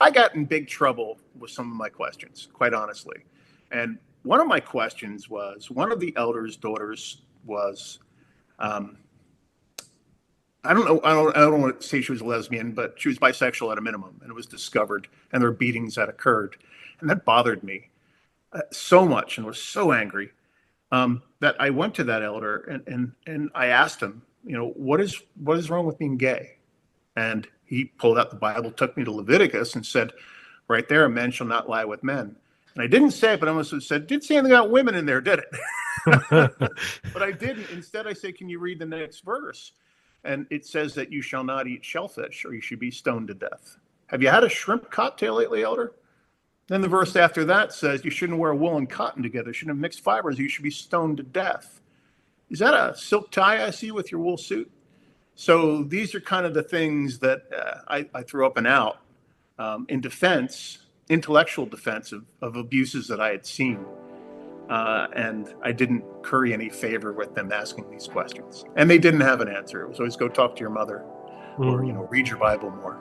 I got in big trouble with some of my questions, quite honestly. And one of my questions was, one of the elders' daughters was, um, I don't know, I don't want to say she was a lesbian, but she was bisexual at a minimum, and it was discovered, and there were beatings that occurred, and that bothered me so much, and was so angry that I went to that elder and I asked him, what is wrong with being gay? And he pulled out the Bible, took me to Leviticus, and said, right there, men shall not lie with men. And I didn't say it, but I almost said, did say anything about women in there, did it? But I didn't. Instead, I said, can you read the next verse? And it says that you shall not eat shellfish, or you should be stoned to death. Have you had a shrimp cocktail lately, elder? Then the verse after that says you shouldn't wear wool and cotton together. You shouldn't have mixed fibers. You should be stoned to death. Is that a silk tie I see with your wool suit? So these are kind of the things that I threw up and out in defense, intellectual defense of abuses that I had seen. And I didn't curry any favor with them asking these questions. And they didn't have an answer. It was always go talk to your mother or, read your Bible more.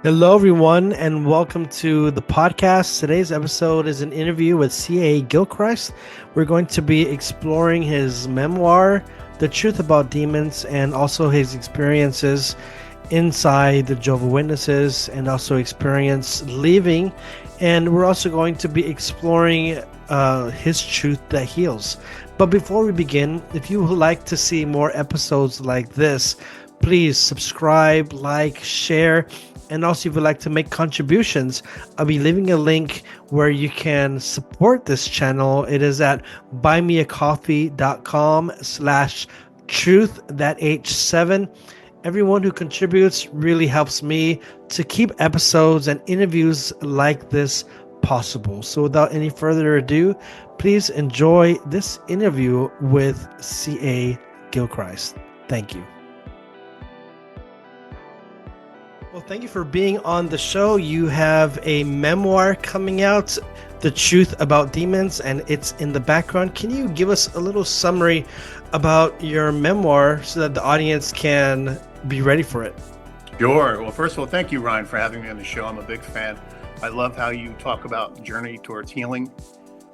Hello, everyone, and welcome to the podcast. Today's episode is an interview with C.A. Gilchrist. We're going to be exploring his memoir, The Truth About Demons, and also his experiences inside the Jehovah's Witnesses and also experience leaving. And we're also going to be exploring his truth that heals. But before we begin, if you would like to see more episodes like this, please subscribe, like, share. And also, if you'd like to make contributions, I'll be leaving a link where you can support this channel. It is at buymeacoffee.com/truth7. Everyone who contributes really helps me to keep episodes and interviews like this possible. So without any further ado, please enjoy this interview with C.A. Gilchrist. Thank you. Well, thank you for being on the show. You have a memoir coming out, The Truth About Demons, and it's in the background. Can you give us a little summary about your memoir so that the audience can be ready for it? Sure. Well, first of all, thank you, Ryan, for having me on the show. I'm a big fan. I love how you talk about the journey towards healing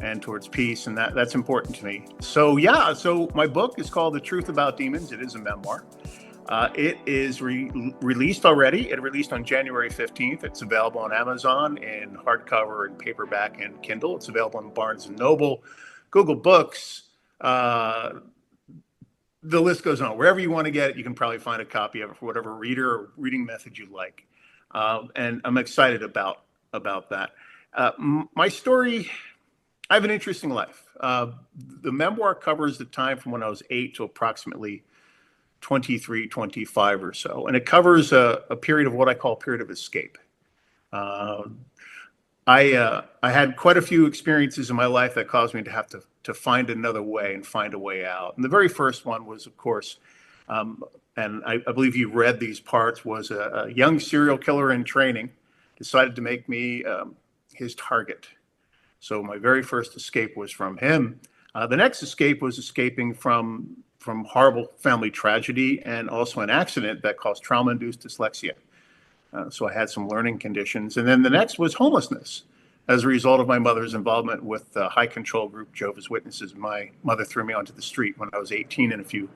and towards peace, and that's important to me. So my book is called The Truth About Demons. It is a memoir. It is released already. It released on January 15th. It's available on Amazon in hardcover and paperback and Kindle. It's available on Barnes & Noble, Google Books. The list goes on. Wherever you want to get it, you can probably find a copy of it for whatever reader or reading method you like. And I'm excited about that. My story, I have an interesting life. The memoir covers the time from when I was 8 to approximately 23, 25 or so. And it covers a period of what I call a period of escape. I had quite a few experiences in my life that caused me to have to find another way and find a way out. And the very first one was, of course, and I believe you read these parts, was a young serial killer in training decided to make me his target. So my very first escape was from him. The next escape was escaping from horrible family tragedy and also an accident that caused trauma-induced dyslexia. So I had some learning conditions. And then the next was homelessness as a result of my mother's involvement with the high control group Jehovah's Witnesses. My mother threw me onto the street when I was 18 and a few.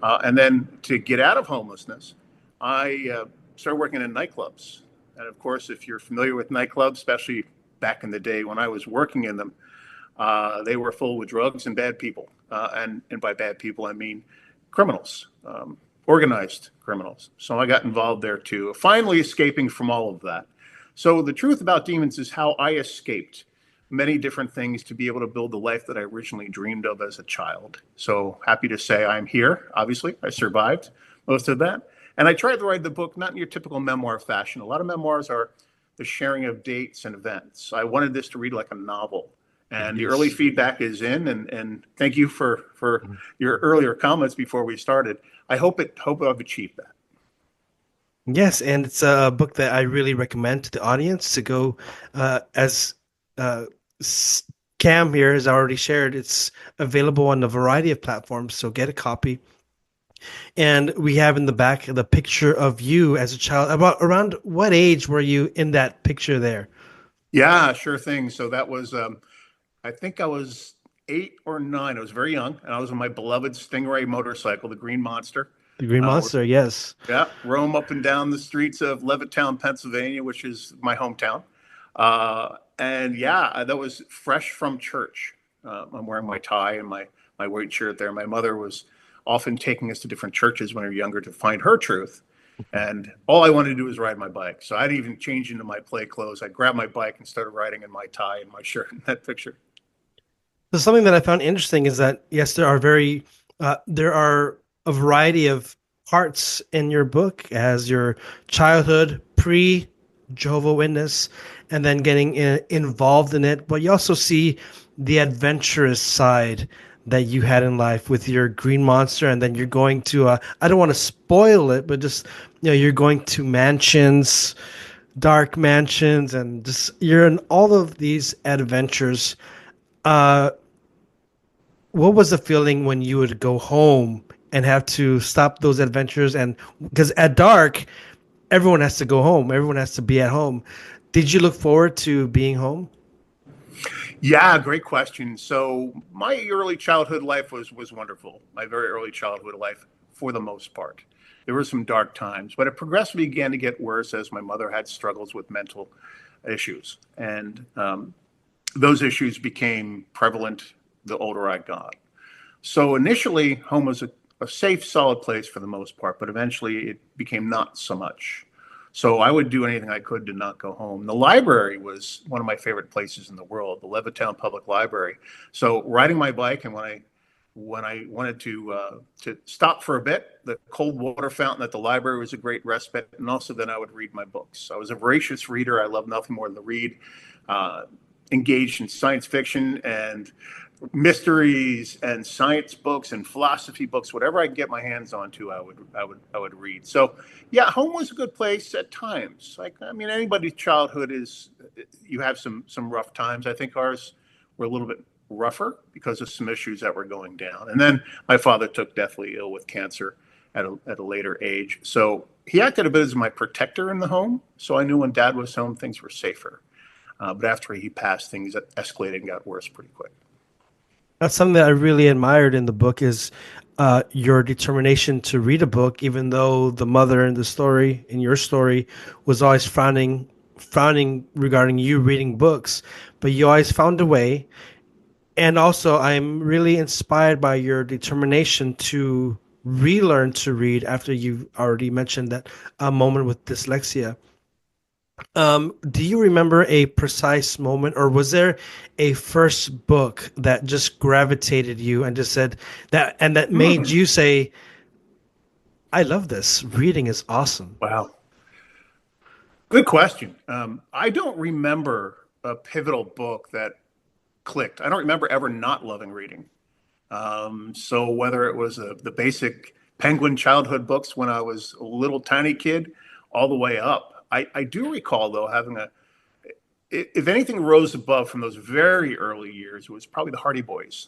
And then to get out of homelessness, I started working in nightclubs. And of course, if you're familiar with nightclubs, especially back in the day when I was working in them, they were full with drugs and bad people. And by bad people, I mean criminals, organized criminals. So I got involved there too, finally escaping from all of that. So the truth about demons is how I escaped many different things to be able to build the life that I originally dreamed of as a child. So happy to say I'm here. Obviously, I survived most of that. And I tried to write the book not in your typical memoir fashion. A lot of memoirs are the sharing of dates and events. I wanted this to read like a novel. And the early feedback is in, and thank you for your earlier comments before we started. I hope I've achieved that. Yes, and it's a book that I really recommend to the audience to go, as Cam here has already shared, it's available on a variety of platforms, so get a copy. And we have in the back the picture of you as a child. About around what age were you in that picture there? Yeah, sure thing. So that was, I think I was 8 or 9. I was very young, and I was on my beloved Stingray motorcycle, the Green Monster. The Green Uh, Monster, yes. yeah, roam up and down the streets of Levittown, Pennsylvania, which is my hometown. And yeah, that was fresh from church. I'm wearing my tie and my white shirt there. My mother was often taking us to different churches when we were younger to find her truth. And all I wanted to do was ride my bike. So I didn't even change into my play clothes. I grabbed my bike and started riding in my tie and my shirt in that picture. So something that I found interesting is that yes, there are a variety of parts in your book as your childhood, pre Jehovah Witness, and then getting involved in it. But you also see the adventurous side that you had in life with your Green Monster, and then you're going to I don't want to spoil it, but just you're going to mansions, dark mansions, and just you're in all of these adventures. Uh, what was the feeling when you would go home and have to stop those adventures? And because at dark, everyone has to go home, everyone has to be at home. Did you look forward to being home? Yeah, great question. So my early childhood life was wonderful. My very early childhood life, for the most part. There were some dark times, but it progressively began to get worse as my mother had struggles with mental issues, and those issues became prevalent the older I got. So initially, home was a safe, solid place for the most part, but eventually it became not so much. So I would do anything I could to not go home. The library was one of my favorite places in the world, the Levittown Public Library. So riding my bike, and when I wanted to stop for a bit, the cold water fountain at the library was a great respite, and also then I would read my books. I was a voracious reader. I loved nothing more than to read. Uh, Engaged in science fiction and mysteries and science books and philosophy books, whatever I could get my hands onto, I would read. So yeah, home was a good place at times. Like, I mean, anybody's childhood is, you have some rough times. I think ours were a little bit rougher because of some issues that were going down. And then my father took deathly ill with cancer at a later age. So he acted a bit as my protector in the home. So I knew when dad was home, things were safer. But after he passed, things escalated and got worse pretty quick. That's something that I really admired in the book is your determination to read a book, even though the mother in the story, in your story, was always frowning regarding you reading books, but you always found a way. And also, I'm really inspired by your determination to relearn to read after you've already mentioned that a moment with dyslexia. Do you remember a precise moment, or was there a first book that just gravitated you and just said that, and that made Mm, you say, "I love this. Reading is awesome." wow. Good question. I don't remember a pivotal book that clicked. I don't remember ever not loving reading. So whether it was the basic Penguin childhood books when I was a little tiny kid, all the way up, I do recall though having if anything rose above from those very early years, it was probably the Hardy Boys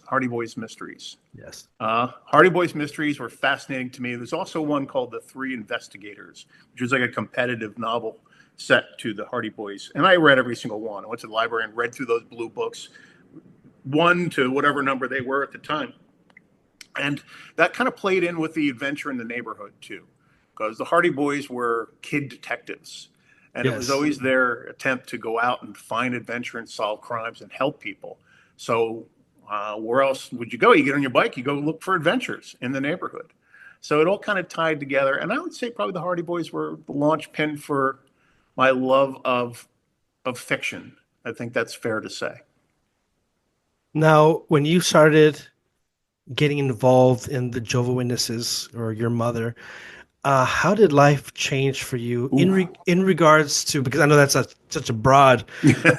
mysteries. Yes. Hardy Boys mysteries were fascinating to me. There's also one called The Three Investigators, which was like a competitive novel set to the Hardy Boys. And I read every single one. I went to the library and read through those blue books, one to whatever number they were at the time. And that kind of played in with the adventure in the neighborhood too, because the Hardy Boys were kid detectives. And it was Yes. always their attempt to go out and find adventure and solve crimes and help people. So, where else would you go? You get on your bike, you go look for adventures in the neighborhood. So it all kind of tied together. And I would say probably the Hardy Boys were the launch pin for my love of fiction. I think that's fair to say. Now, when you started getting involved in the Jehovah Witnesses or your mother, how did life change for you Ooh. in regards to, because I know that's such a broad,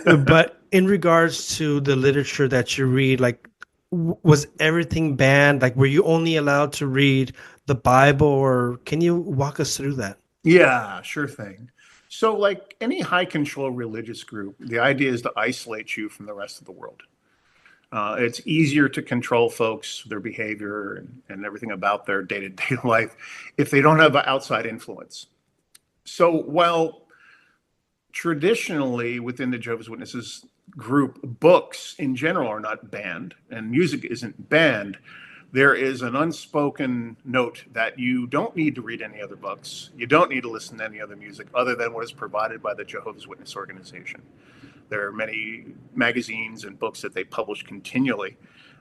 but in regards to the literature that you read, like was everything banned? Like were you only allowed to read the Bible, or can you walk us through that? Yeah, sure thing. So, like any high control religious group, the idea is to isolate you from the rest of the world. It's easier to control folks, their behavior, and everything about their day-to-day life if they don't have outside influence. So while traditionally within the Jehovah's Witnesses group, books in general are not banned and music isn't banned, there is an unspoken note that you don't need to read any other books. You don't need to listen to any other music other than what is provided by the Jehovah's Witness organization. There are many magazines and books that they publish continually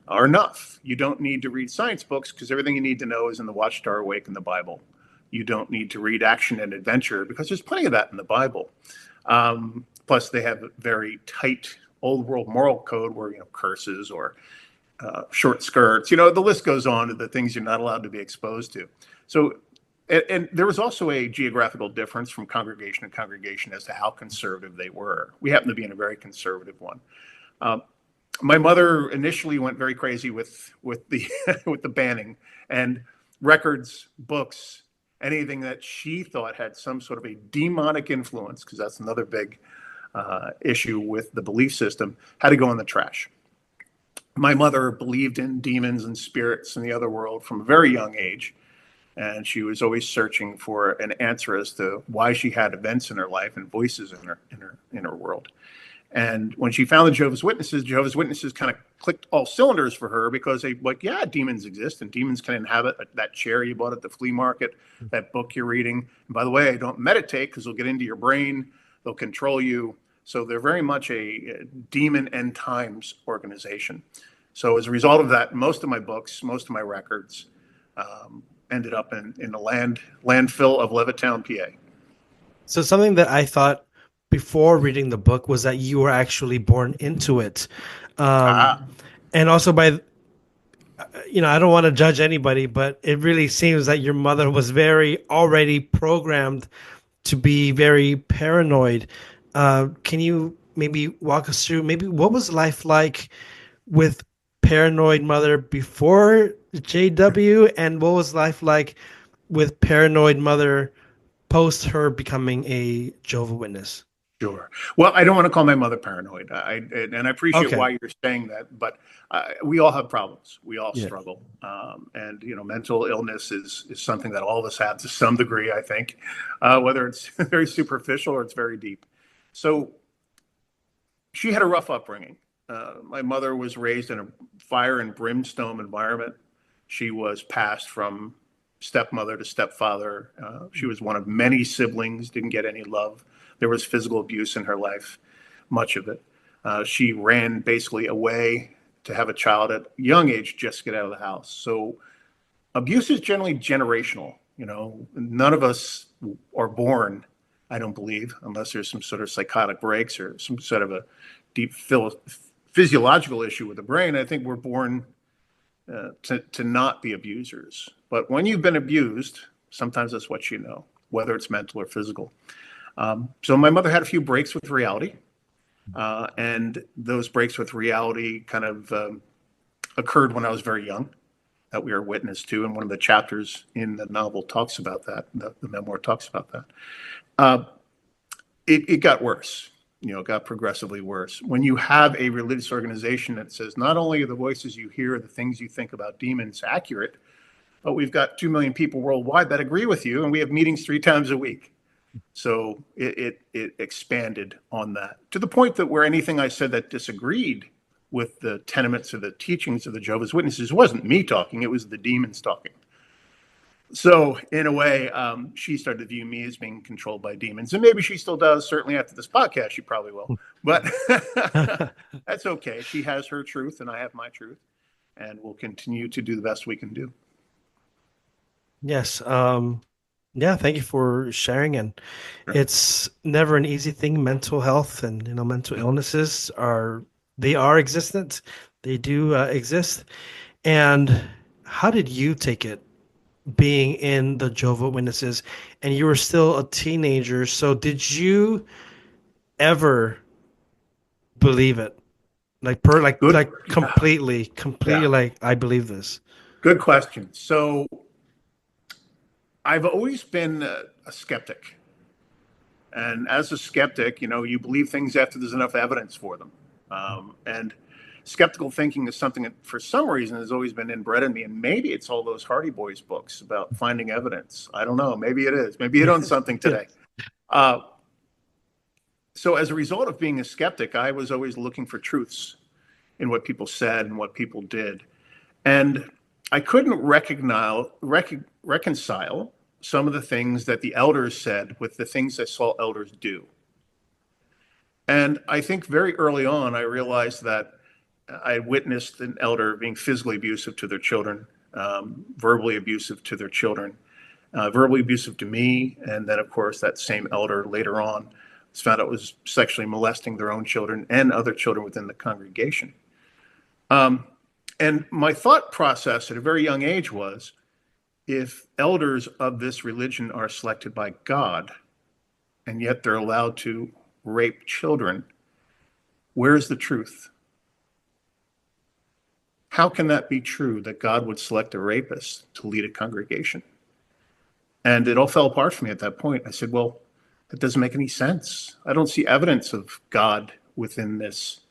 are enough. You don't need to read science books because everything you need to know is in the Watchtower Awake and the Bible. You don't need to read action and adventure because there's plenty of that in the Bible. Plus, they have a very tight old world moral code where, curses or short skirts, the list goes on to the things you're not allowed to be exposed to. So, and there was also a geographical difference from congregation to congregation as to how conservative they were. We happen to be in a very conservative one. My mother initially went very crazy with the with the banning and records, books, anything that she thought had some sort of a demonic influence, because that's another big issue with the belief system, had to go in the trash. My mother believed in demons and spirits in the other world from a very young age, and she was always searching for an answer as to why she had events in her life and voices in her world. And when she found the Jehovah's Witnesses kind of clicked all cylinders for her, because they yeah, demons exist and demons can inhabit that chair you bought at the flea market, that book you're reading. And by the way, don't meditate because they'll get into your brain, they'll control you. So they're very much a demon end times organization. So as a result of that, most of my books, most of my records ended up in the landfill of Levittown, PA. So something that I thought before reading the book was that you were actually born into it. And also I don't want to judge anybody, but it really seems that your mother was very already programmed to be very paranoid. Can you maybe walk us through maybe what was life like with paranoid mother before JW, and what was life like with paranoid mother post her becoming a Jehovah's Witness? Sure. Well, I don't want to call my mother paranoid. And I appreciate Okay. why you're saying that, but we all have problems. We all Yeah. struggle. And mental illness is something that all of us have to some degree, I think, whether it's very superficial or it's very deep. So she had a rough upbringing. My mother was raised in a fire and brimstone environment. She was passed from stepmother to stepfather. She was one of many siblings, didn't get any love. There was physical abuse in her life, much of it. She ran basically away to have a child at a young age, just to get out of the house. So abuse is generally generational. None of us are born, I don't believe, unless there's some sort of psychotic breaks or some sort of a deep physiological issue with the brain. I think we're born to not be abusers. But when you've been abused, sometimes that's what you know, whether it's mental or physical. So my mother had a few breaks with reality, and those breaks with reality kind of occurred when I was very young, that we were witness to, and one of the chapters in the novel talks about that. The memoir talks about that. It got worse. It got progressively worse. When you have a religious organization that says not only are the voices you hear, the things you think about demons accurate, but we've got 2 million people worldwide that agree with you, and we have meetings 3 times a week. So it expanded on that to the point that where anything I said that disagreed with the tenements or the teachings of the Jehovah's Witnesses wasn't me talking, it was the demons talking. So in a way, she started to view me as being controlled by demons, and maybe she still does. Certainly after this podcast, she probably will, but that's okay. She has her truth and I have my truth, and we'll continue to do the best we can do. Yes. Yeah, thank you for sharing. And Sure. it's never an easy thing. Mental health and mental illnesses are existent. They do exist. And how did you take it being in the Jehovah's Witnesses? And you were still a teenager, so did you ever believe it? Good. Completely, Yeah. like, I believe this. Good question. So I've always been a skeptic. And as a skeptic, you believe things after there's enough evidence for them. And skeptical thinking is something that for some reason has always been inbred in me. And maybe it's all those Hardy Boys books about finding evidence. I don't know. Maybe it is. Maybe it owns something today. So as a result of being a skeptic, I was always looking for truths in what people said and what people did. And I couldn't reconcile some of the things that the elders said with the things I saw elders do. And I think very early on, I realized that I witnessed an elder being physically abusive to their children, verbally abusive to their children, verbally abusive to me. And then, of course, that same elder later on was found out was sexually molesting their own children and other children within the congregation. And my thought process at a very young age was, if elders of this religion are selected by God, and yet they're allowed to rape children, where's the truth? How can that be true, that God would select a rapist to lead a congregation? And it all fell apart for me at that point. I said, well, that doesn't make any sense. I don't see evidence of God within this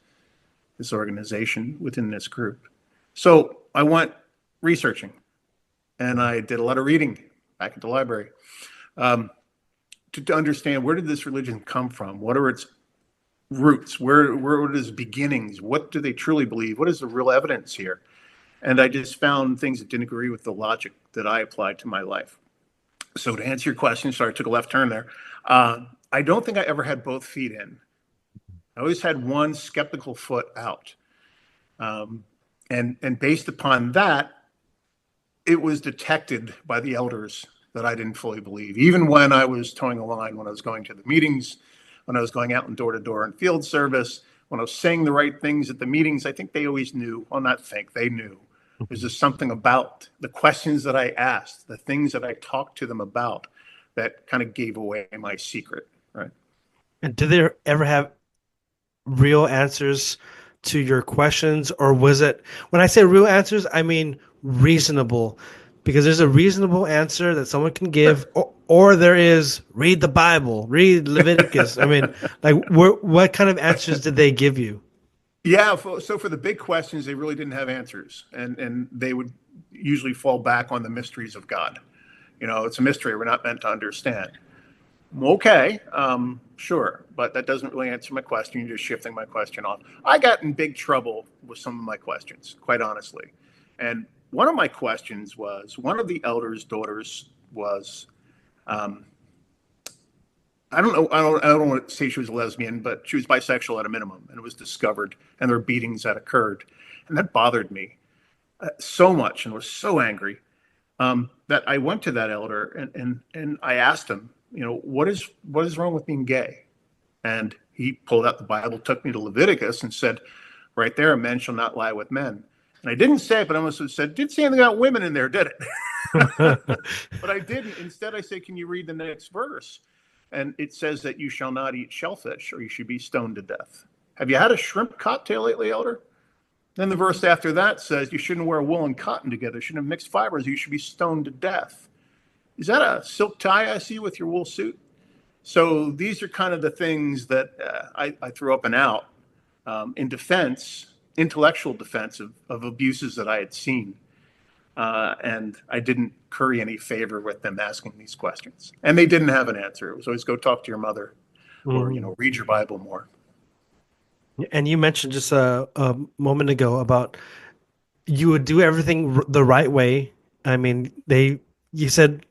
organization, within this group. So I went researching, and I did a lot of reading back at the library to understand, where did this religion come from? What are its roots? Where are its beginnings? What do they truly believe? What is the real evidence here? And I just found things that didn't agree with the logic that I applied to my life. So to answer your question, sorry, I took a left turn there. I don't think I ever had both feet in. I always had one skeptical foot out. And based upon that, it was detected by the elders that I didn't fully believe. Even when I was towing a line, when I was going to the meetings, when I was going out and door to door in field service, when I was saying the right things at the meetings, I think they always knew. Well, not think, they knew. There's just something about the questions that I asked, the things that I talked to them about, that kind of gave away my secret, right? And did they ever have real answers to your questions, or was it, when I say real answers, I mean reasonable? Because there's a reasonable answer that someone can give, or there is read the Bible, read Leviticus. I mean, like, what kind of answers did they give you? Yeah, so for the big questions, they really didn't have answers, and they would usually fall back on the mysteries of God. You know, it's a mystery we're not meant to understand. Okay, sure, but that doesn't really answer my question. You're just shifting my question off. I got in big trouble with some of my questions, quite honestly. And one of my questions was, one of the elders' daughters was, I don't want to say she was a lesbian, but she was bisexual at a minimum, and it was discovered, and there were beatings that occurred. And that bothered me so much, and was so angry that I went to that elder and I asked him, you know, what is wrong with being gay? And he pulled out the Bible, took me to Leviticus, and said, right there, a man shall not lie with men. And I didn't say it, but I almost have said, didn't say anything about women in there, did it? But I didn't. Instead, I said, can you read the next verse? And it says that you shall not eat shellfish, or you should be stoned to death. Have you had a shrimp cocktail lately, elder? Then the verse after that says you shouldn't wear wool and cotton together. You shouldn't have mixed fibers. You should be stoned to death. Is that a silk tie I see with your wool suit? So these are kind of the things that I threw up and out in defense, intellectual defense of abuses that I had seen. And I didn't curry any favor with them asking these questions. And they didn't have an answer. It was always go talk to your mother, or, you know, read your Bible more. And you mentioned just a moment ago about you would do everything the right way. I mean, you said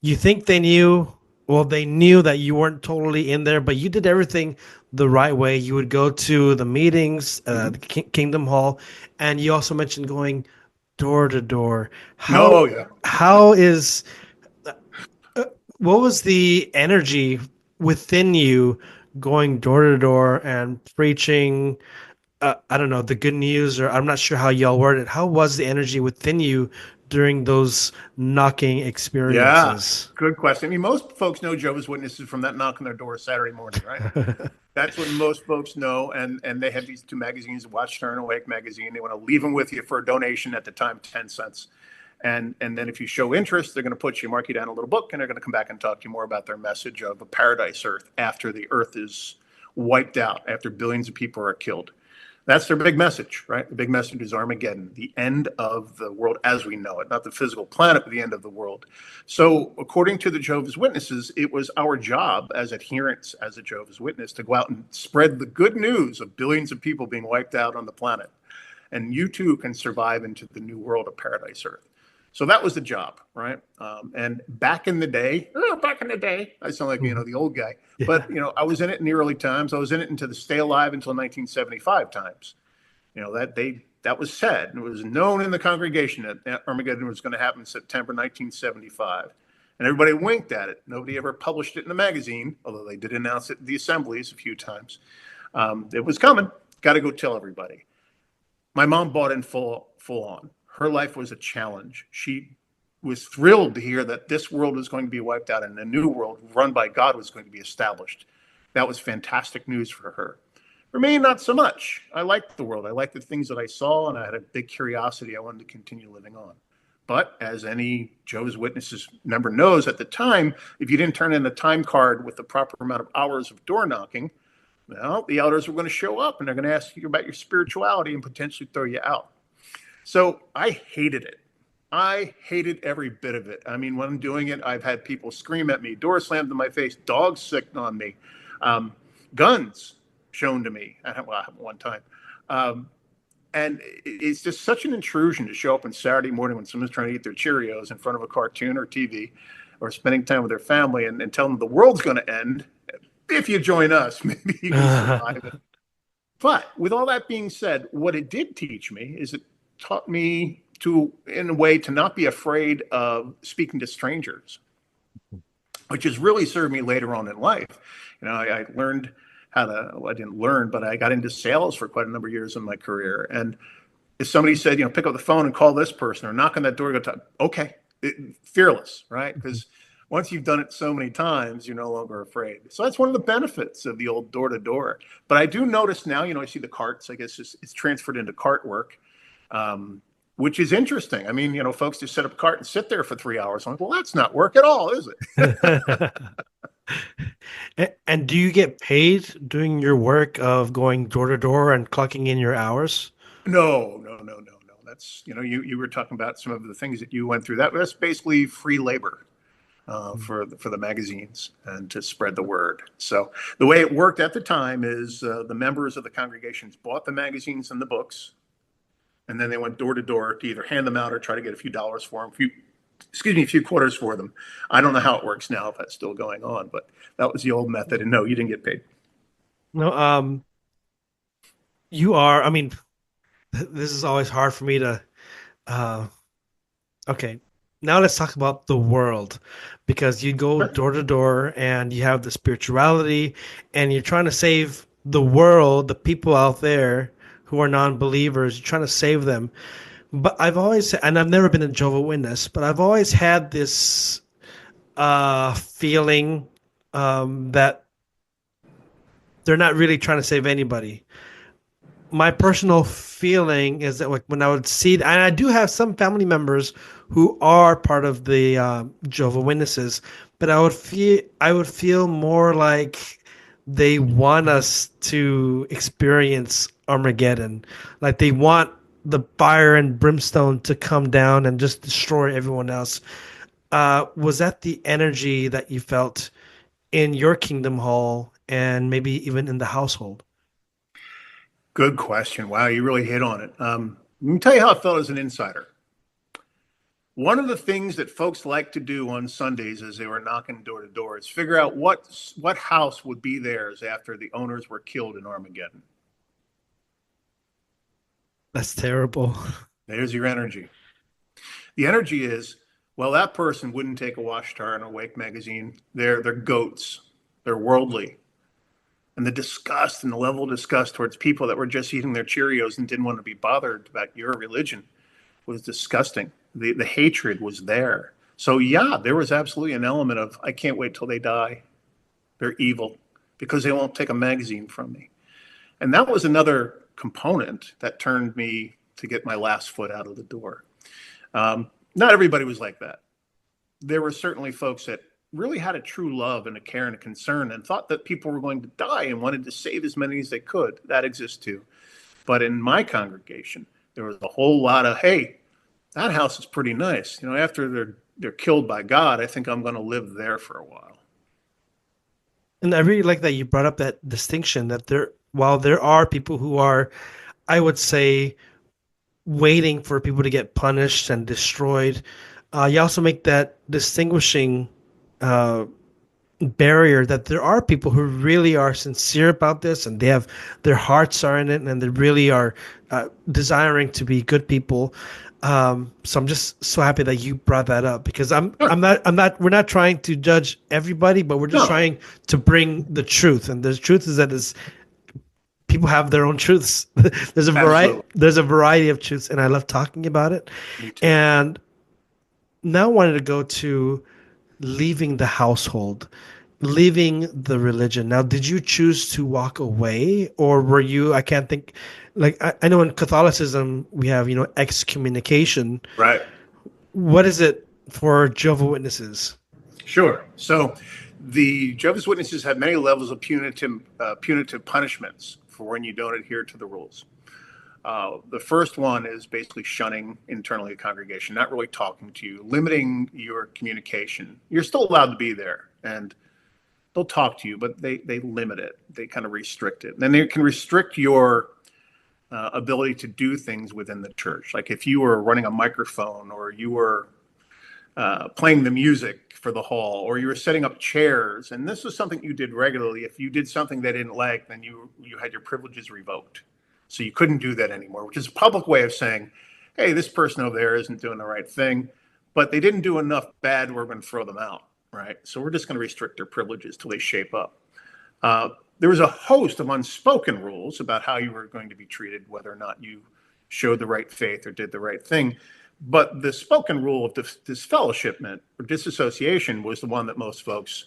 you think they knew, well, they knew that you weren't totally in there, but you did everything the right way. You would go to the meetings, the Kingdom Hall, and you also mentioned going door to door. How is, what was the energy within you going door to door and preaching, I don't know, the good news, or I'm not sure how y'all word it. How was the energy within you during those knocking experiences? Yeah, good question. I mean, most folks know Jehovah's Witnesses from that knock on their door Saturday morning, right? That's what most folks know. And they have these two magazines, Watchtower and Awake magazine. They want to leave them with you for a donation, at the time 10 cents. And then if you show interest, they're going to put you, mark you down a little book, and they're going to come back and talk to you more about their message of a paradise earth after the earth is wiped out, after billions of people are killed. That's their big message, right? The big message is Armageddon, the end of the world as we know it, not the physical planet, but the end of the world. So, according to the Jehovah's Witnesses, it was our job as adherents, as a Jehovah's Witness, to go out and spread the good news of billions of people being wiped out on the planet. And you too can survive into the new world of Paradise Earth. So that was the job, right? And back in the day, I sound like, the old guy. Yeah. But, I was in it in the early times. I was in it into the stay alive until 1975 times. That was said. It was known in the congregation that Armageddon was going to happen in September 1975. And everybody winked at it. Nobody ever published it in a magazine, although they did announce it at the assemblies a few times. It was coming. Got to go tell everybody. My mom bought in full on. Her life was a challenge. She was thrilled to hear that this world was going to be wiped out and a new world run by God was going to be established. That was fantastic news for her. For me, not so much. I liked the world. I liked the things that I saw, and I had a big curiosity. I wanted to continue living on. But as any Jehovah's Witnesses member knows, at the time, if you didn't turn in a time card with the proper amount of hours of door knocking, well, the elders were going to show up and they're going to ask you about your spirituality and potentially throw you out. So I hated it. I hated every bit of it. I mean, when I'm doing it, I've had people scream at me, doors slammed in my face, dogs sicked on me, guns shown to me. I happened one time. And it's just such an intrusion to show up on Saturday morning when someone's trying to eat their Cheerios in front of a cartoon or TV or spending time with their family and tell them the world's going to end. If you join us, maybe you can survive it. But with all that being said, what it did teach me is it taught me in a way, to not be afraid of speaking to strangers, which has really served me later on in life. I learned I didn't learn, but I got into sales for quite a number of years in my career. And if somebody said, pick up the phone and call this person or knock on that door, okay, fearless, right? Because once you've done it so many times, you're no longer afraid. So that's one of the benefits of the old door to door. But I do notice now, I see the carts, I guess it's transferred into cart work, which is interesting. I mean, folks just set up a cart and sit there for 3 hours. I'm like, well, that's not work at all, is it? And do you get paid doing your work of going door to door and clocking in your hours? No. That's, you were talking about some of the things that you went through. That's basically free labor. For the magazines and to spread the word. So the way it worked at the time is the members of the congregations bought the magazines and the books, and then they went door to door to either hand them out or try to get a few dollars for them, a few quarters for them. I don't know how it works now, if that's still going on, but that was the old method. And no, you didn't get paid. No, you are. I mean, this is always hard for me to. Okay, now let's talk about the world, because you go door to door and you have the spirituality and you're trying to save the world, the people out there who are non-believers. You're trying to save them. But I've always, and I've never been a Jehovah's Witness, but I've always had this feeling that they're not really trying to save anybody. My personal feeling is that, like, when I would see, and I do have some family members who are part of the Jehovah's Witnesses, but I would feel more like they want us to experience Armageddon, like they want the fire and brimstone to come down and just destroy everyone else. Was that the energy that you felt in your Kingdom Hall and maybe even in the household? Good question. Wow, you really hit on it. Let me tell you how I felt as an insider. One of the things that folks like to do on Sundays as they were knocking door to door is figure out what house would be theirs after the owners were killed in Armageddon. That's terrible. There's your energy. The energy is, well, that person wouldn't take a Watchtower and Awake magazine. They're goats. They're worldly. And the disgust and the level of disgust towards people that were just eating their Cheerios and didn't want to be bothered about your religion was disgusting. The hatred was there. So yeah, there was absolutely an element of, I can't wait till they die. They're evil because they won't take a magazine from me. And that was another component that turned me to get my last foot out of the door. Not everybody was like that. There were certainly folks that really had a true love and a care and a concern and thought that people were going to die and wanted to save as many as they could. That exists too. But in my congregation, there was a whole lot of, hey, that house is pretty nice. After they're killed by God, I think I'm going to live there for a while. And I really like that you brought up that distinction that while there are people who are, I would say, waiting for people to get punished and destroyed, you also make that distinguishing uh, barrier that there are people who really are sincere about this and their hearts are in it and they really are desiring to be good people. So I'm just so happy that you brought that up because we're not trying to judge everybody, but we're just trying to bring the truth. And the truth is that people have their own truths. There's a variety of truths, and I love talking about it. Me too. And now I wanted to go to leaving the household, leaving the religion. Now, did you choose to walk away, or were you? I can't think. Like I know in Catholicism we have excommunication. Right. What is it for Jehovah's Witnesses? Sure. So the Jehovah's Witnesses have many levels of punitive punishments for when you don't adhere to the rules. The first one is basically shunning internally the congregation, not really talking to you, limiting your communication. You're still allowed to be there, and they'll talk to you, but they limit it. They kind of restrict it. And then they can restrict your ability to do things within the church. Like if you were running a microphone, or you were playing the music for the hall, or you were setting up chairs, and this was something you did regularly. If you did something they didn't like, then you had your privileges revoked. So you couldn't do that anymore, which is a public way of saying, hey, this person over there isn't doing the right thing, but they didn't do enough bad, we're going to throw them out, right? So we're just going to restrict their privileges till they shape up. There was a host of unspoken rules about how you were going to be treated, whether or not you showed the right faith or did the right thing. But the spoken rule of disfellowshipment or disassociation was the one that most folks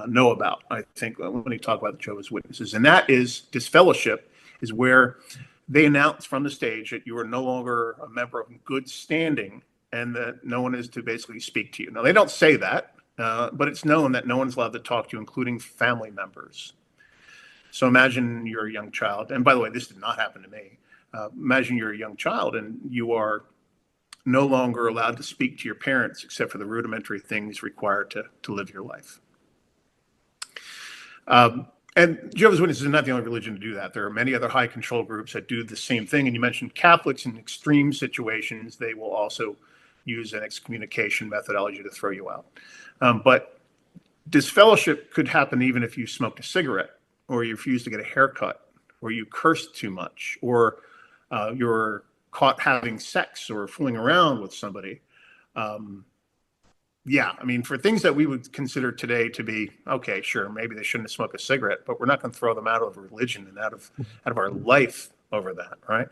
know about, I think, when you talk about the Jehovah's Witnesses. And that is, disfellowship is where they announce from the stage that you are no longer a member of good standing and that no one is to basically speak to you. Now, they don't say that, but it's known that no one's allowed to talk to you, including family members. So imagine you're a young child. And by the way, this did not happen to me. Imagine you're a young child and you are no longer allowed to speak to your parents except for the rudimentary things required to live your life. And Jehovah's Witnesses is not the only religion to do that. There are many other high control groups that do the same thing. And you mentioned Catholics. In extreme situations, they will also use an excommunication methodology to throw you out. But disfellowship could happen even if you smoked a cigarette, or you refused to get a haircut, or you cursed too much, or you're caught having sex or fooling around with somebody. Yeah, I mean, for things that we would consider today to be, okay, sure, maybe they shouldn't have smoked a cigarette, but we're not going to throw them out of religion and out of our life over that, right?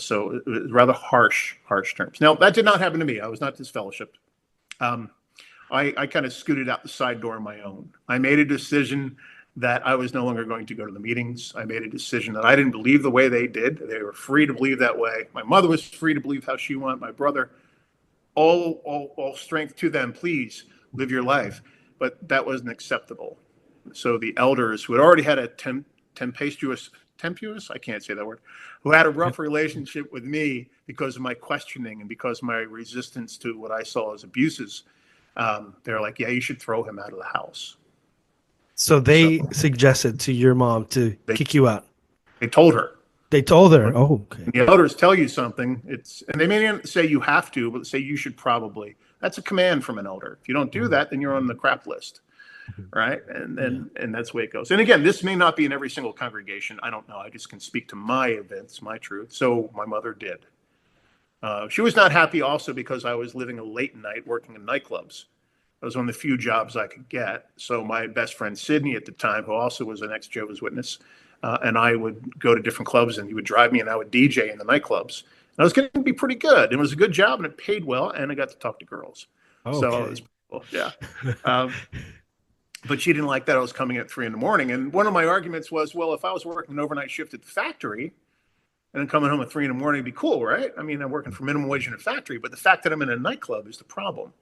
So it was rather harsh terms. Now, that did not happen to me. I was not disfellowshipped. I kind of scooted out the side door on my own. I made a decision that I was no longer going to go to the meetings. I made a decision that I didn't believe the way they did. They were free to believe that way. My mother was free to believe how she wanted. My brother, all strength to them. Please live your life. But that wasn't acceptable. So the elders, who had already had a tempestuous, I can't say that word, who had a rough relationship with me because of my questioning and because of my resistance to what I saw as abuses, they're like, yeah, you should throw him out of the house. So they suggested to your mom to kick you out. They told her. They told her. Oh, okay. And the elders tell you something. And they may not say you have to, but say you should probably. That's a command from an elder. If you don't do that, then you're on the crap list, right? And that's the way it goes. And again, this may not be in every single congregation. I don't know. I just can speak to my events, my truth. So my mother did. She was not happy also because I was living a late night working in nightclubs. That was one of the few jobs I could get. So my best friend, Sydney, at the time, who also was an ex-Jehovah's Witness, and I would go to different clubs, and he would drive me, and I would DJ in the nightclubs. And I was getting to be pretty good. It was a good job, and it paid well, and I got to talk to girls. Okay. So it was cool, yeah. But she didn't like that I was coming at 3 a.m. And one of my arguments was, well, if I was working an overnight shift at the factory and then coming home at 3 a.m, it'd be cool, right? I mean, I'm working for minimum wage in a factory, but the fact that I'm in a nightclub is the problem.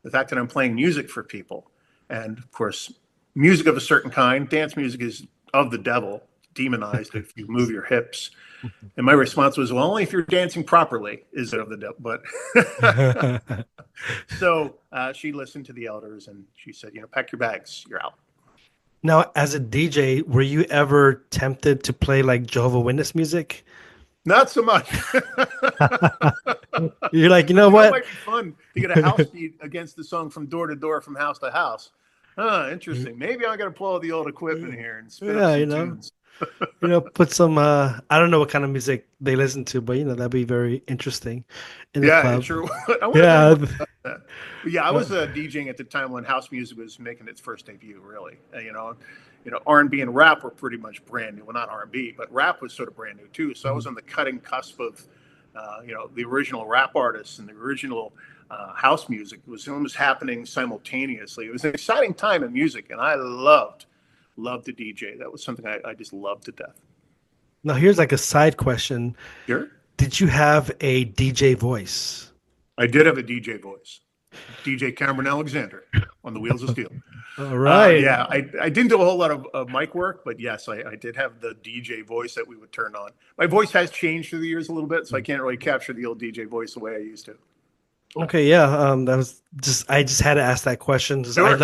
The fact that I'm playing music for people. And of course, music of a certain kind, dance music is of the devil, demonized if you move your hips. And my response was, well, only if you're dancing properly is it of the devil. But so she listened to the elders and she said, pack your bags, you're out. Now, as a DJ, were you ever tempted to play like Jehovah Witness music? Not so much. You're like, you know It what? might be fun to get a house beat against the song From Door to Door, From House to House. Interesting. Maybe I got to pull all the old equipment here and spin up Yeah, some tunes. put some I don't know what kind of music they listen to, but that'd be very interesting in the Yeah, it club. sure. I wonder Yeah. that. But yeah, I was DJing at the time when house music was making its first debut. Really, R&B and rap were pretty much brand new. Well, not R&B, but rap was sort of brand new too. So I was on the cutting cusp of, the original rap artists and the original house music. It was almost happening simultaneously. It was an exciting time in music, and I loved to DJ. That was something I just loved to death. Now here's like a side question. Sure. Did you have a DJ voice? I did have a DJ voice. DJ Cameron Alexander on the Wheels of Steel. All right. Yeah, I didn't do a whole lot of mic work, but yes, I did have the DJ voice that we would turn on. My voice has changed through the years a little bit, so I can't really capture the old DJ voice the way I used to. Okay, yeah. That was I just had to ask that question. Sure.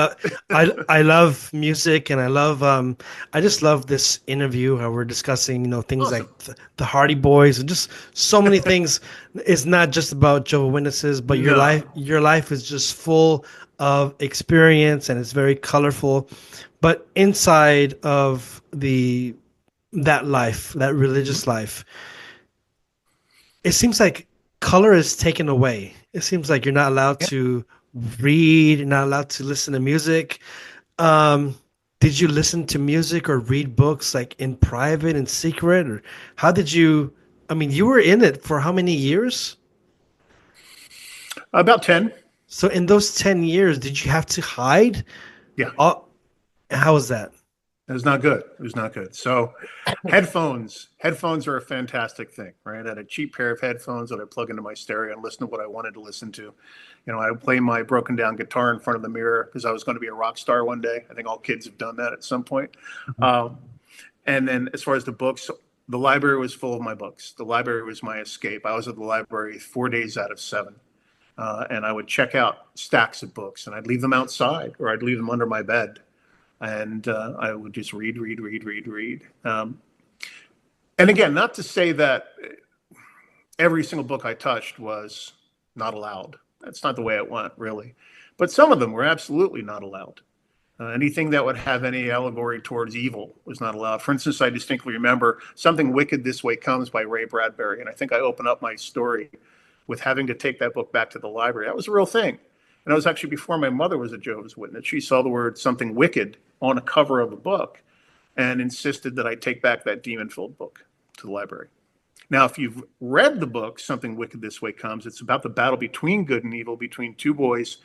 I love music, and I just love this interview how we're discussing things Awesome. like the Hardy Boys and just so many things. It's not just about Jehovah's Witnesses, but your life is just full of experience, and it's very colorful. But inside of that life, that religious life, it seems like color is taken away. It seems like you're not allowed to read, you're not allowed to listen to music. Did you listen to music or read books like in private and secret? Or how did you, you were in it for how many years? About 10. So in those 10 years, did you have to hide? Yeah. How was that? It was not good. It was not good. So headphones are a fantastic thing, right? I had a cheap pair of headphones that I plug into my stereo and listen to what I wanted to listen to. I would play my broken down guitar in front of the mirror because I was going to be a rock star one day. I think all kids have done that at some point. Mm-hmm. And then as far as the books, the library was full of my books. The library was my escape. I was at the library 4 days out of 7. And I would check out stacks of books and I'd leave them outside or I'd leave them under my bed. And I would just read. And again, not to say that every single book I touched was not allowed. That's not the way it went, really. But some of them were absolutely not allowed. Anything that would have any allegory towards evil was not allowed. For instance, I distinctly remember Something Wicked This Way Comes by Ray Bradbury. And I think I open up my story with having to take that book back to the library. That was a real thing. And that was actually before my mother was a Jehovah's Witness. She saw the word Something Wicked on a cover of a book and insisted that I take back that demon-filled book to the library. Now, if you've read the book, Something Wicked This Way Comes, it's about the battle between good and evil, between two boys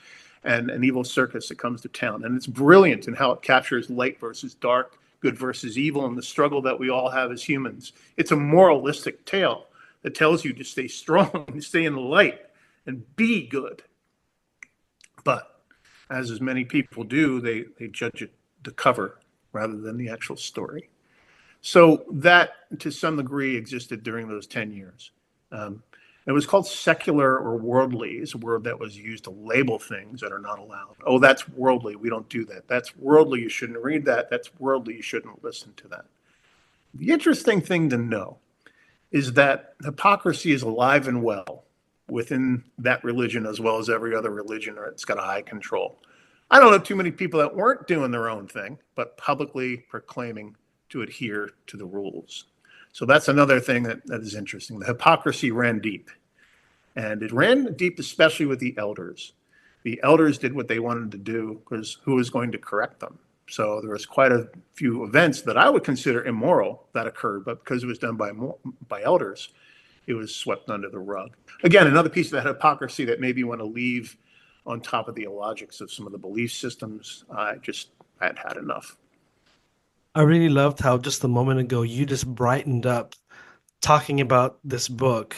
and an evil circus that comes to town. And it's brilliant in how it captures light versus dark, good versus evil, and the struggle that we all have as humans. It's a moralistic tale that tells you to stay strong and stay in the light and be good. But as many people do, they judge it the cover rather than the actual story. So that, to some degree, existed during those 10 years. It was called secular or worldly, is a word that was used to label things that are not allowed. Oh, that's worldly. We don't do that. That's worldly. You shouldn't read that. That's worldly. You shouldn't listen to that. The interesting thing to know is that hypocrisy is alive and well within that religion as well as every other religion, or it's got a high control. I don't know too many people that weren't doing their own thing, but publicly proclaiming to adhere to the rules. So that's another thing that is interesting. The hypocrisy ran deep. And it ran deep, especially with the elders. The elders did what they wanted to do because who was going to correct them? So there was quite a few events that I would consider immoral that occurred, but because it was done by elders, it was swept under the rug. Again, another piece of that hypocrisy that maybe you want to leave on top of the illogics of some of the belief systems. I had enough. I really loved how just a moment ago you just brightened up talking about this book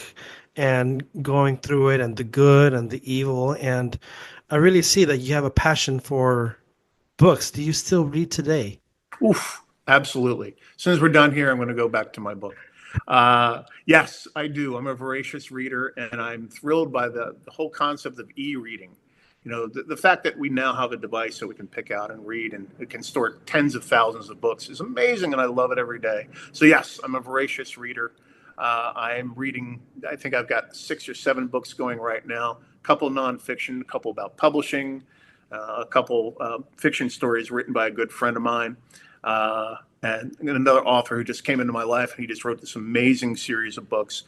and going through it and the good and the evil. And I really see that you have a passion for books. Do you still read today? Oof. Absolutely. As soon as we're done here, I'm going to go back to my book. Yes, I do. I'm a voracious reader, and I'm thrilled by the whole concept of e-reading. The fact that we now have a device so we can pick out and read, and it can store tens of thousands of books is amazing, and I love it every day. So yes, I'm a voracious reader. I'm reading, I think I've got 6 or 7 books going right now, a couple nonfiction, a couple about publishing, a couple fiction stories written by a good friend of mine. And another author who just came into my life, and he just wrote this amazing series of books.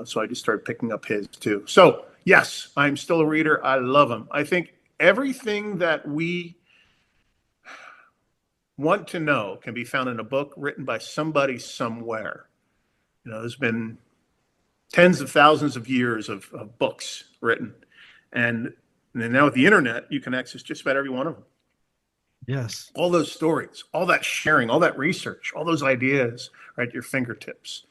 So I just started picking up his too. So yes, I'm still a reader. I love them. I think everything that we want to know can be found in a book written by somebody somewhere. There's been tens of thousands of years of books written. And now with the internet, you can access just about every one of them. Yes. All those stories, all that sharing, all that research, all those ideas right at your fingertips.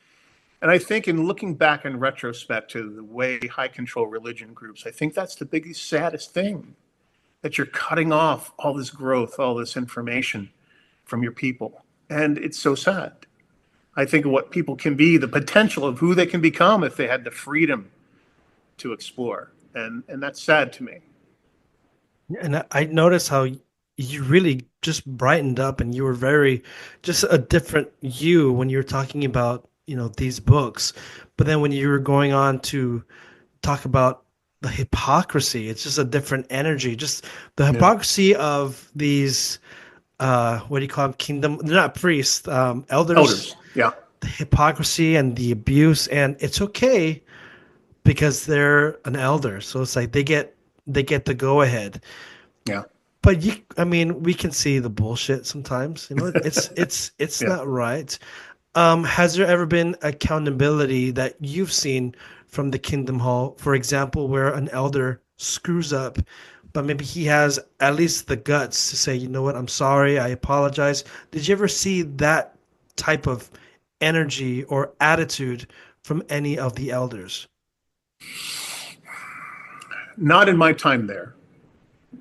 And I think in looking back in retrospect to the way high control religion groups, I think that's the biggest, saddest thing, that you're cutting off all this growth, all this information from your people. And it's so sad. I think of what people can be, the potential of who they can become if they had the freedom to explore. And that's sad to me. And I noticed how you really just brightened up, and you were very just a different you when you were talking about, these books. But then when you were going on to talk about the hypocrisy, it's just a different energy. Just the hypocrisy of these, what do you call them? Kingdom, they're not priests, elders. Yeah. The hypocrisy and the abuse, and it's okay because they're an elder. So it's like they get the go ahead. Yeah. But we can see the bullshit sometimes. It's Yeah. not right. Has there ever been accountability that you've seen from the Kingdom Hall, for example, where an elder screws up, but maybe he has at least the guts to say, you know what, I'm sorry, I apologize. Did you ever see that type of energy or attitude from any of the elders? Not in my time there.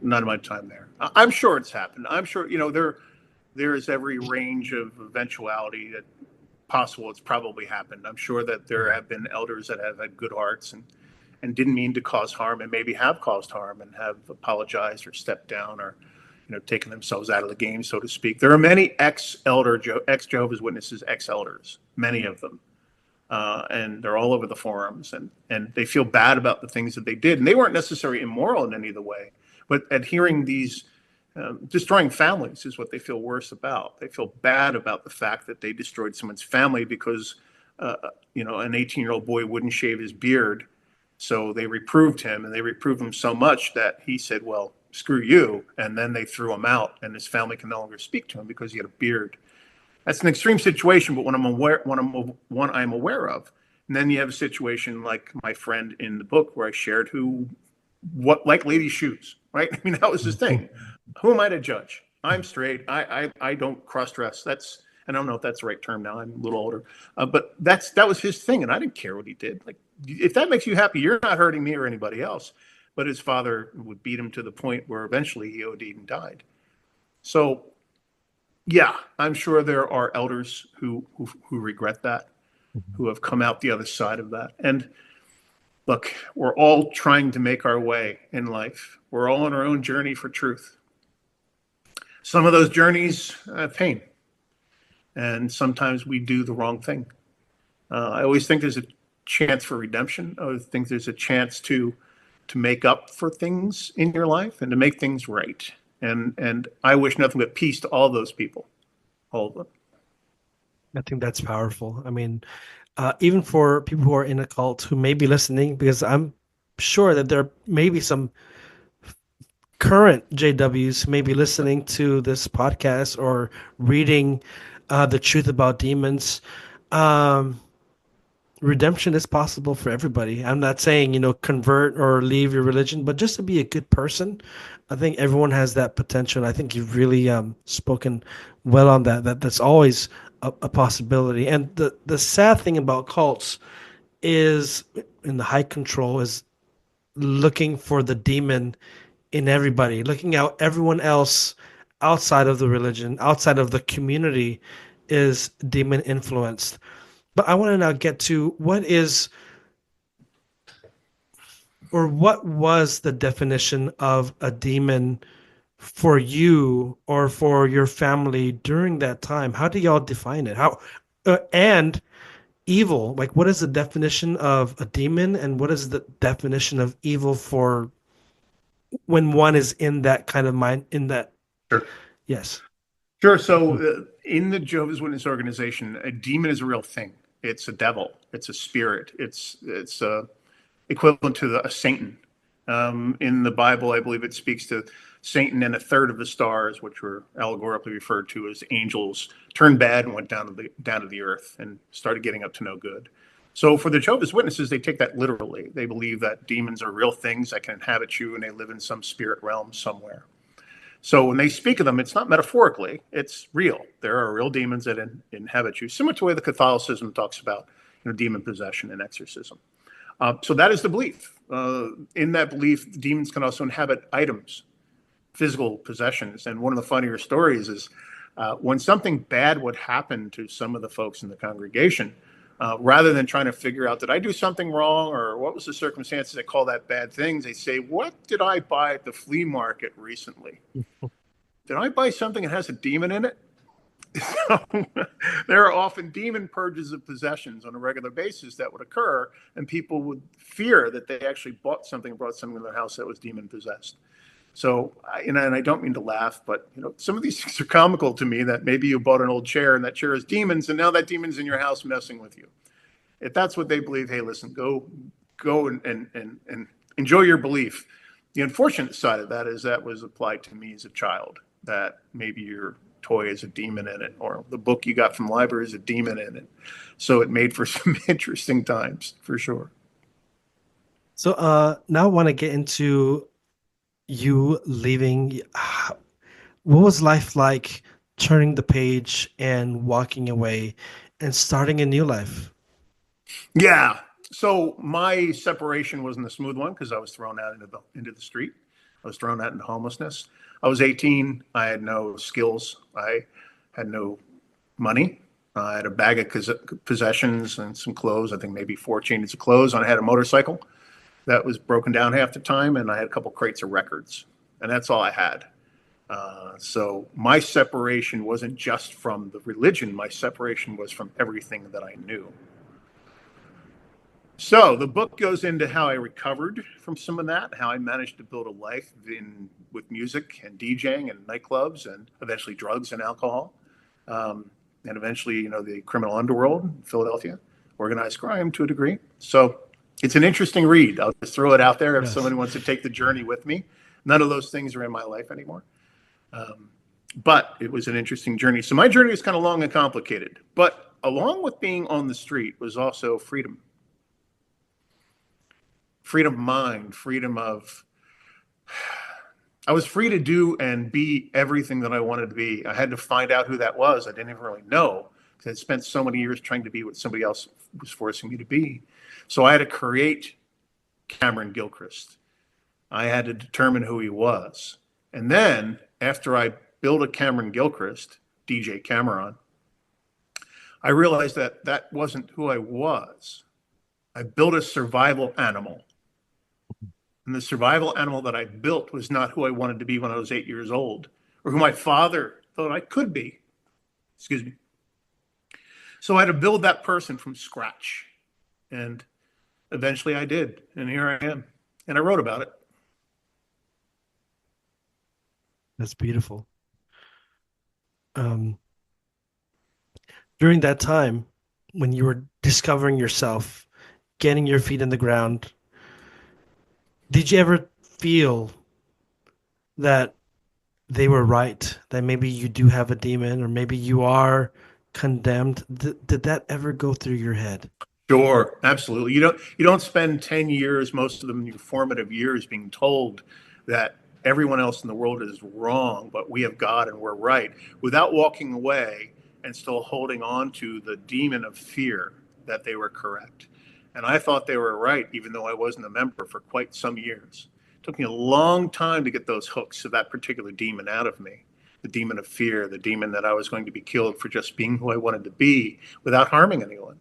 Not in my time there. I'm sure it's happened. I'm sure, there is every range of eventuality that possible. It's probably happened. I'm sure that there have been elders that have had good hearts and didn't mean to cause harm, and maybe have caused harm and have apologized or stepped down, or taken themselves out of the game, so to speak. There are many ex-Jehovah's Witnesses, ex-elders, many of them. And they're all over the forums, and they feel bad about the things that they did. And they weren't necessarily immoral in any of the way, but adhering these, destroying families is what they feel worse about. They feel bad about the fact that they destroyed someone's family because, an 18-year-old boy wouldn't shave his beard. So they reproved him, and they reproved him so much that he said, well, screw you. And then they threw him out, and his family can no longer speak to him because he had a beard. That's an extreme situation, but one I'm aware of. And then you have a situation like my friend in the book where I shared what like ladies' shoes, right? I mean, that was his thing. Who am I to judge? I'm straight. I don't cross dress. I don't know if that's the right term now. I'm a little older, but that was his thing, and I didn't care what he did. Like, if that makes you happy, you're not hurting me or anybody else. But his father would beat him to the point where eventually he OD'd and died. So, yeah, I'm sure there are elders who regret that, who have come out the other side of that. And look, we're all trying to make our way in life. We're all on our own journey for truth. Some of those journeys have pain, and sometimes we do the wrong thing. I always think there's a chance for redemption. I always think there's a chance to make up for things in your life and to make things right. And I wish nothing but peace to all those people, all of them. I think that's powerful. I mean, even for people who are in a cult who may be listening, because I'm sure that there may be some current JWs who may be listening to this podcast or reading The Truth About Demons. Redemption is possible for everybody. I'm not saying, convert or leave your religion, but just to be a good person. I think everyone has that potential. I think you've really spoken well on that. That's always a possibility. And the sad thing about cults is, in the high control, is looking for the demon in everybody, looking out everyone else outside of the religion, outside of the community, is demon influenced. But I want to now get to what was the definition of a demon for you or for your family during that time? How do y'all define it? And evil, like what is the definition of a demon and what is the definition of evil for when one is in that kind of mind, in that? Sure. Yes. Sure. So in the Jehovah's Witness organization, a demon is a real thing. It's a devil. It's a spirit. It's equivalent to a Satan. In the Bible, I believe it speaks to Satan and a third of the stars, which were allegorically referred to as angels, turned bad and went down to the earth and started getting up to no good. So for the Jehovah's Witnesses, they take that literally. They believe that demons are real things that can inhabit you and they live in some spirit realm somewhere. So when they speak of them, it's not metaphorically, it's real. There are real demons that inhabit you, similar to the way the Catholicism talks about demon possession and exorcism. So that is the belief. In that belief, demons can also inhabit items, physical possessions. And one of the funnier stories is when something bad would happen to some of the folks in the congregation, rather than trying to figure out, did I do something wrong or what was the circumstances that call that bad things, they say, what did I buy at the flea market recently? Did I buy something that has a demon in it? So, there are often demon purges of possessions on a regular basis that would occur, and people would fear that they actually brought something in their house that was demon possessed. So, and I don't mean to laugh, but some of these things are comical to me. That maybe you bought an old chair, and that chair is demons, and now that demon's in your house messing with you. If that's what they believe, hey, listen, go and enjoy your belief. The unfortunate side of that is that was applied to me as a child. That maybe your toy has a demon in it, or the book you got from the library is a demon in it. So it made for some interesting times, for sure. So now I want to get into you leaving. What was life like turning the page and walking away and starting a new life? Yeah. So my separation wasn't a smooth one because I was thrown out into the street. I was thrown out into homelessness. I was 18. I had no skills. I had no money. I had a bag of possessions and some clothes. I think maybe 4 changes of clothes. And I had a motorcycle that was broken down half the time, and I had a couple crates of records, and that's all I had. So my separation wasn't just from the religion. My separation was from everything that I knew. So the book goes into how I recovered from some of that, how I managed to build a life with music and DJing and nightclubs and eventually drugs and alcohol. And eventually, the criminal underworld in Philadelphia, organized crime to a degree. So it's an interesting read. I'll just throw it out there if somebody wants to take the journey with me. None of those things are in my life anymore. But it was an interesting journey. So my journey was kind of long and complicated. But along with being on the street was also freedom. Freedom of mind, I was free to do and be everything that I wanted to be. I had to find out who that was. I didn't even really know because I'd spent so many years trying to be what somebody else was forcing me to be. So I had to create Cameron Gilchrist. I had to determine who he was. And then after I built a Cameron Gilchrist, DJ Cameron, I realized that that wasn't who I was. I built a survival animal. And the survival animal that I built was not who I wanted to be when I was 8 years old, or who my father thought I could be. Excuse me. So I had to build that person from scratch. And eventually I did. And here I am. And I wrote about it. That's beautiful. During that time, when you were discovering yourself, getting your feet in the ground, did you ever feel that they were right, that maybe you do have a demon or maybe you are condemned? Did that ever go through your head? Sure, absolutely. You don't spend 10 years, most of them your formative years, being told that everyone else in the world is wrong, but we have God and we're right, without walking away and still holding on to the demon of fear that they were correct. And I thought they were right, even though I wasn't a member for quite some years. It took me a long time to get those hooks of that particular demon out of me. the demon of fear, the demon that I was going to be killed for just being who I wanted to be without harming anyone.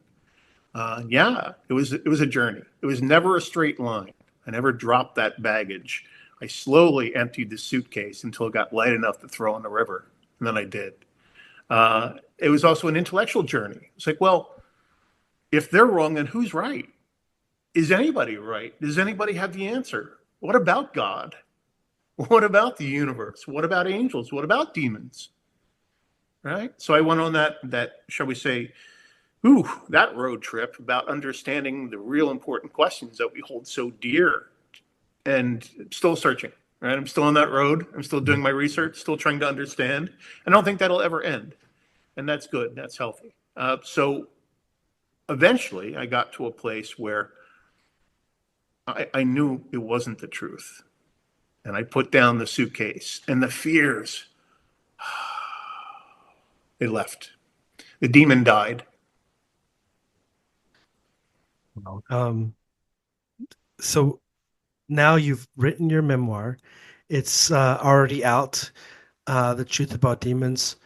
Yeah, it was a journey. It was never a straight line. I never dropped that baggage. I slowly emptied the suitcase until it got light enough to throw in the river, and then I did. It was also an intellectual journey. It's like, well, if they're wrong, then who's right? Is anybody right? Does anybody have the answer? What about God? What about the universe? What about angels? What about demons? Right? So I went on that shall we say, that road trip about understanding the real important questions that we hold so dear, and still searching. Right? I'm still on that road. I'm still doing my research, still trying to understand. I don't think that'll ever end, and that's good. That's healthy. So eventually, I got to a place where I knew it wasn't the truth. And I put down the suitcase, and the fears, they left. The demon died. Wow. So now you've written your memoir. It's already out. The truth about demons.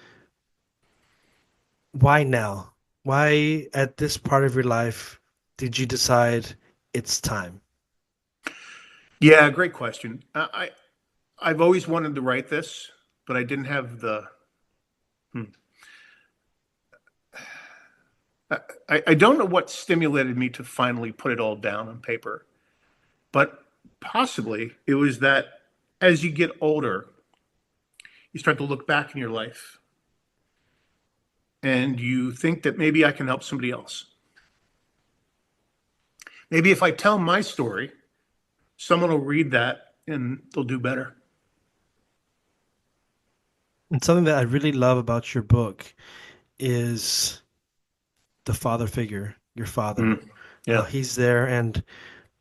Why now? Why at this part of your life did you decide it's time? Yeah, great question. I've always wanted to write this, but I didn't have the. Hmm. I don't know what stimulated me to finally put it all down on paper, but possibly it was that as you get older, you start to look back in your life and you think that maybe I can help somebody else. Maybe if I tell my story, someone will read that and they'll do better. And something that I really love about your book is the father figure, your father. Mm, yeah. He's there, and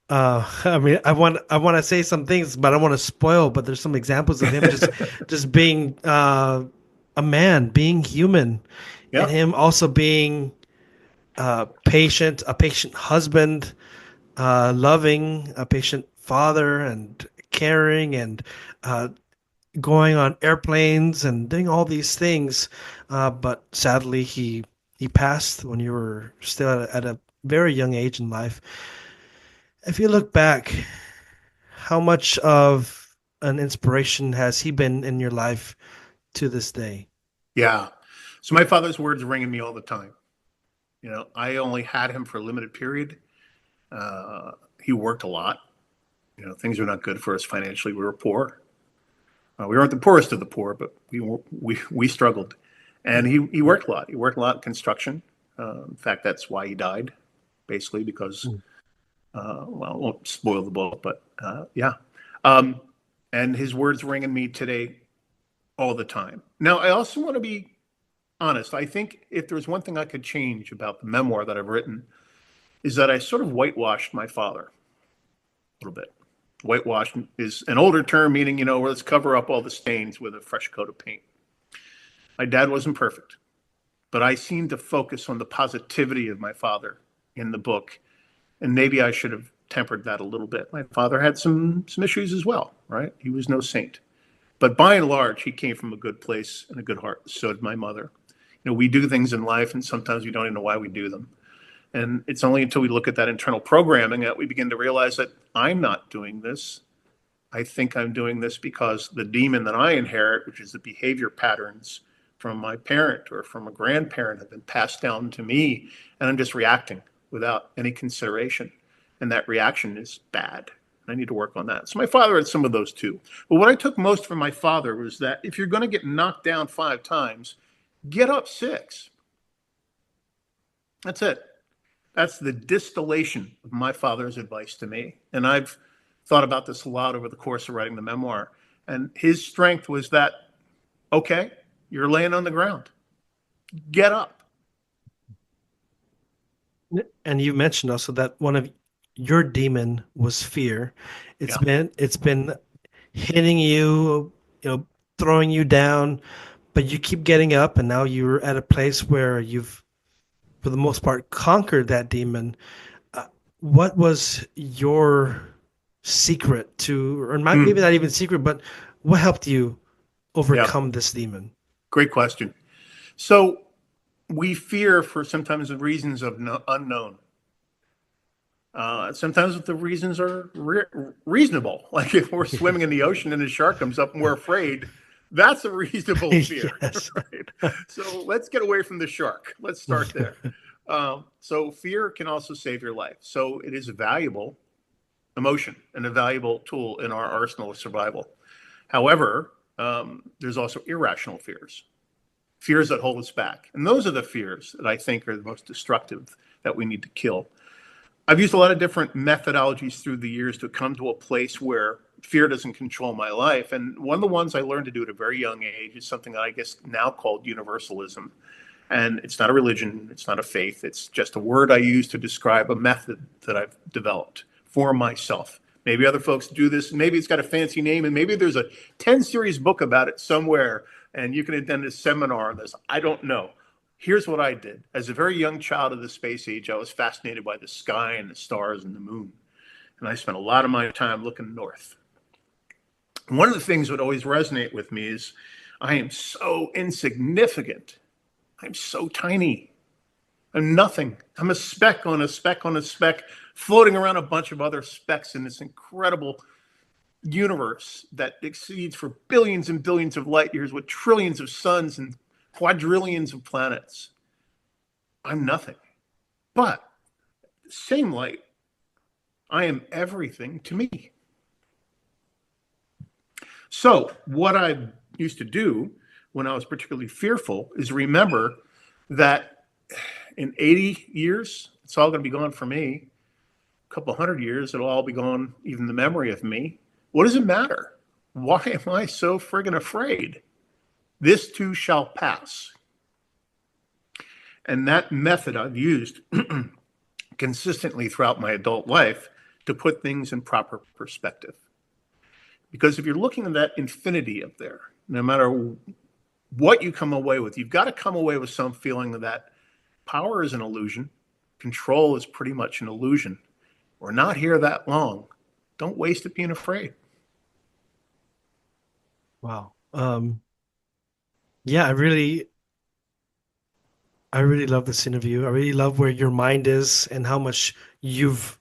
I mean, I want to say some things, but I don't want to spoil. But there's some examples of him just being a man, being human, and Yeah. him also being patient, a patient husband, loving, a patient father, and caring, and going on airplanes and doing all these things. But sadly, he passed when you were still at a very young age in life. If you look back, how much of an inspiration has he been in your life to this day? Yeah. So my father's words ring in me all the time. I only had him for a limited period. He worked a lot. Things were not good for us financially. We were poor. We weren't the poorest of the poor, but we struggled. And he worked a lot. He worked a lot in construction. In fact, that's why he died, basically, because, well, I won't spoil the book, but yeah. And his words ring in me today all the time. Now, I also want to be honest. I think if there's one thing I could change about the memoir that I've written, is that I sort of whitewashed my father a little bit. Whitewash is an older term meaning, let's cover up all the stains with a fresh coat of paint. My dad wasn't perfect, but I seem to focus on the positivity of my father in the book. And maybe I should have tempered that a little bit. My father had some issues as well, right? He was no saint. But by and large, he came from a good place and a good heart. So did my mother. We do things in life, and sometimes we don't even know why we do them. And it's only until we look at that internal programming that we begin to realize that I'm not doing this. I think I'm doing this because the demon that I inherit, which is the behavior patterns from my parent or from a grandparent, have been passed down to me, and I'm just reacting without any consideration. And that reaction is bad. I need to work on that. So my father had some of those too. But what I took most from my father was that if you're going to get knocked down 5 times, get up 6. That's it. That's the distillation of my father's advice to me. And I've thought about this a lot over the course of writing the memoir. And his strength was that, okay, you're laying on the ground. Get up. And you mentioned also that one of your demon was fear. It's Yeah. been hitting you, throwing you down, but you keep getting up, and now you're at a place where you've, for the most part, conquered that demon. What was your secret to, or maybe not even secret, but what helped you Yeah, overcome this demon? great question. So we fear for sometimes the reasons of unknown. Sometimes the reasons are reasonable. Like if we're swimming in the ocean and a shark comes up and we're afraid, that's a reasonable fear, Yes. right? So let's get away from the shark. Let's start there. So fear can also save your life. So it is a valuable emotion and a valuable tool in our arsenal of survival. However, there's also irrational fears that hold us back. And those are the fears that I think are the most destructive that we need to kill. I've used a lot of different methodologies through the years to come to a place where fear doesn't control my life. And one of the ones I learned to do at a very young age is something that I guess now called universalism. And it's not a religion, it's not a faith, it's just a word I use to describe a method that I've developed for myself. Maybe other folks do this, maybe it's got a fancy name, and maybe there's a 10 series book about it somewhere, and you can attend a seminar on this. I don't know. Here's what I did. As a very young child of the space age, I was fascinated by the sky and the stars and the moon. And I spent a lot of my time looking north. And one of the things that would always resonate with me is I am so insignificant. I'm so tiny. I'm nothing. I'm a speck on a speck on a speck, floating around a bunch of other specks in this incredible universe that exceeds for billions and billions of light years with trillions of suns and quadrillions of planets. I'm nothing. But same light, I am everything to me. So what I used to do when I was particularly fearful is remember that in 80 years, it's all going to be gone for me. A couple hundred years, it'll all be gone, even the memory of me. What does it matter? Why am I so friggin' afraid? This too shall pass. And that method I've used consistently throughout my adult life to put things in proper perspective. Because if you're looking at that infinity up there, no matter what you come away with, you've got to come away with some feeling that power is an illusion, control is pretty much an illusion. We're not here that long. Don't waste it being afraid. Wow. Yeah, I really love this interview. I really love where your mind is and how much you've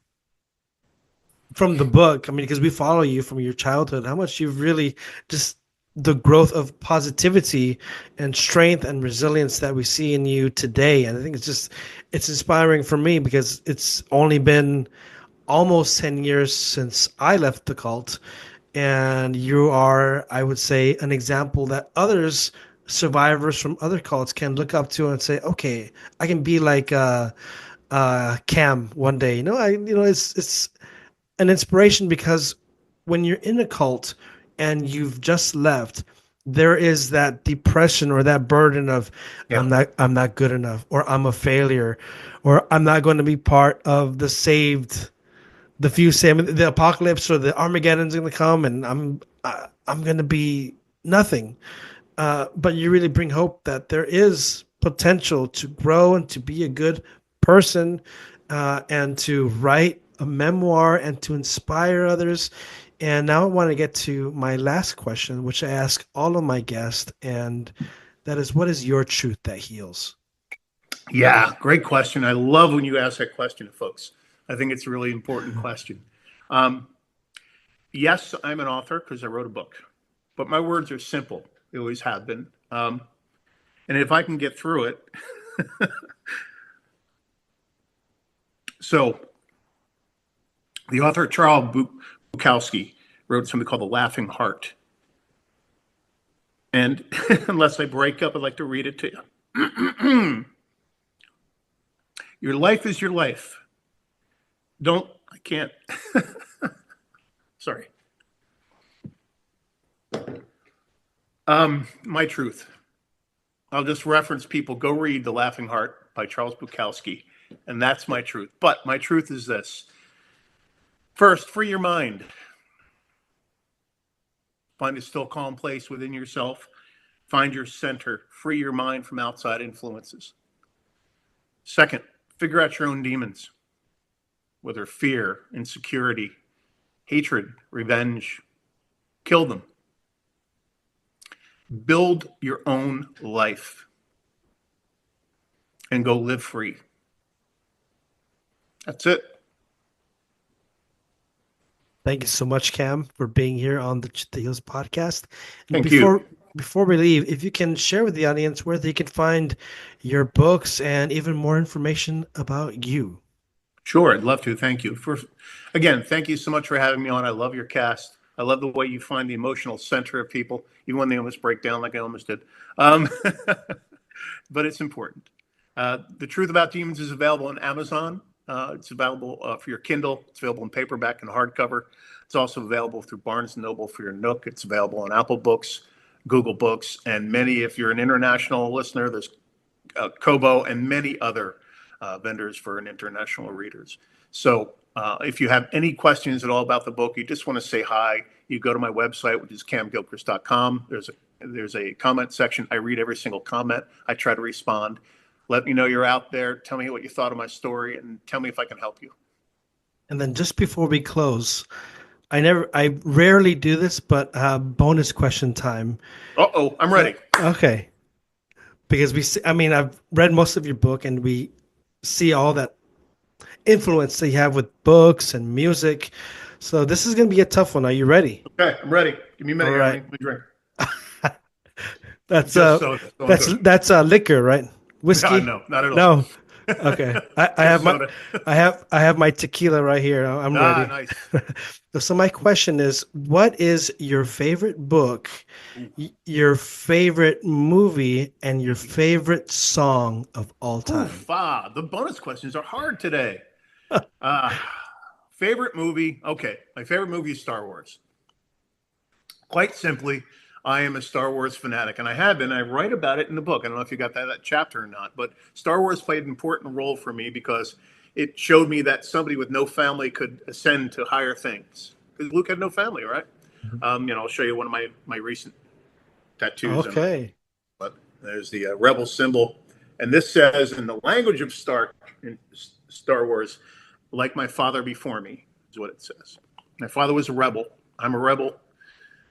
from the book. I mean, because we follow you from your childhood, how much you've really just the growth of positivity and strength and resilience that we see in you today. And I think it's inspiring for me because it's only been almost 10 years since I left the cult. And you are, I would say, an example that others, survivors from other cults, can look up to and say, okay, I can be like Cam one day. It's an inspiration because when you're in a cult and you've just left, there is that depression or that burden of Yeah. I'm not good enough, or I'm a failure, or I'm not going to be part of the saved, the few saved, the apocalypse or the Armageddon's going to come, and I'm going to be nothing. But you really bring hope that there is potential to grow and to be a good person, and to write a memoir and to inspire others. And now I want to get to my last question, which I ask all of my guests, and that is, what is your truth that heals? Yeah, great question. I love when you ask that question, folks. I think it's a really important question. Um, yes, I'm an author because I wrote a book, but my words are simple. They always have been. And if I can get through it, so the author Charles Bukowski wrote something called The Laughing Heart. And unless I break up, I'd like to read it to you. Your life is your life. I can't. Sorry. My truth. I'll just reference people. Go read The Laughing Heart by Charles Bukowski. And that's my truth. But my truth is this. First, free your mind. Find a still calm place within yourself. Find your center. Free your mind from outside influences. Second, figure out your own demons, whether fear, insecurity, hatred, revenge. Kill them. build your own life and go live free. That's it. Thank you so much, Cam, for being here on the Heels podcast. And Thank you. before we leave, if you can share with the audience where they can find your books and even more information about you. Sure, I'd love to. Thank you. First, again, thank you so much for having me on. I love your cast. I love the way you find the emotional center of people, even when they almost break down like I almost did. Um, but it's important. The Truth About Demons is available on Amazon. It's available for your Kindle. It's available in paperback and hardcover. It's also available through Barnes & Noble for your Nook. It's available on Apple Books, Google Books, and many, if you're an international listener, there's Kobo and many other vendors for an international readers. So if you have any questions at all about the book, you just want to say hi, you go to my website, which is camgilchrist.com. There's a comment section. I read every single comment. I try to respond. Let me know you're out there. Tell me what you thought of my story and tell me if I can help you. And then just before we close, I rarely do this, but bonus question time. Uh-oh, I'm ready. Okay. Because I've read most of your book and we see all that influence that you have with books and music. So this is going to be a tough one. Are you ready? Okay, I'm ready. Give me a minute. All right. Let me drink. That's Soda. that's liquor, right? Whiskey? No, not at all. No. Okay. I have soda. I have my tequila right here. I'm ready. Nice. So my question is, what is your favorite book, your favorite movie, and your favorite song of all time? The bonus questions are hard today. Favorite movie? Okay, my favorite movie is Star Wars. Quite simply, I am a Star Wars fanatic, and I have been. I write about it in the book. I don't know if you got that chapter or not, but Star Wars played an important role for me because it showed me that somebody with no family could ascend to higher things. Because Luke had no family, right? I'll show you one of my recent tattoos. Okay. But there's the rebel symbol, and this says, in the language of Star Wars, "Like my father before me," is what it says. My father was a rebel. I'm a rebel.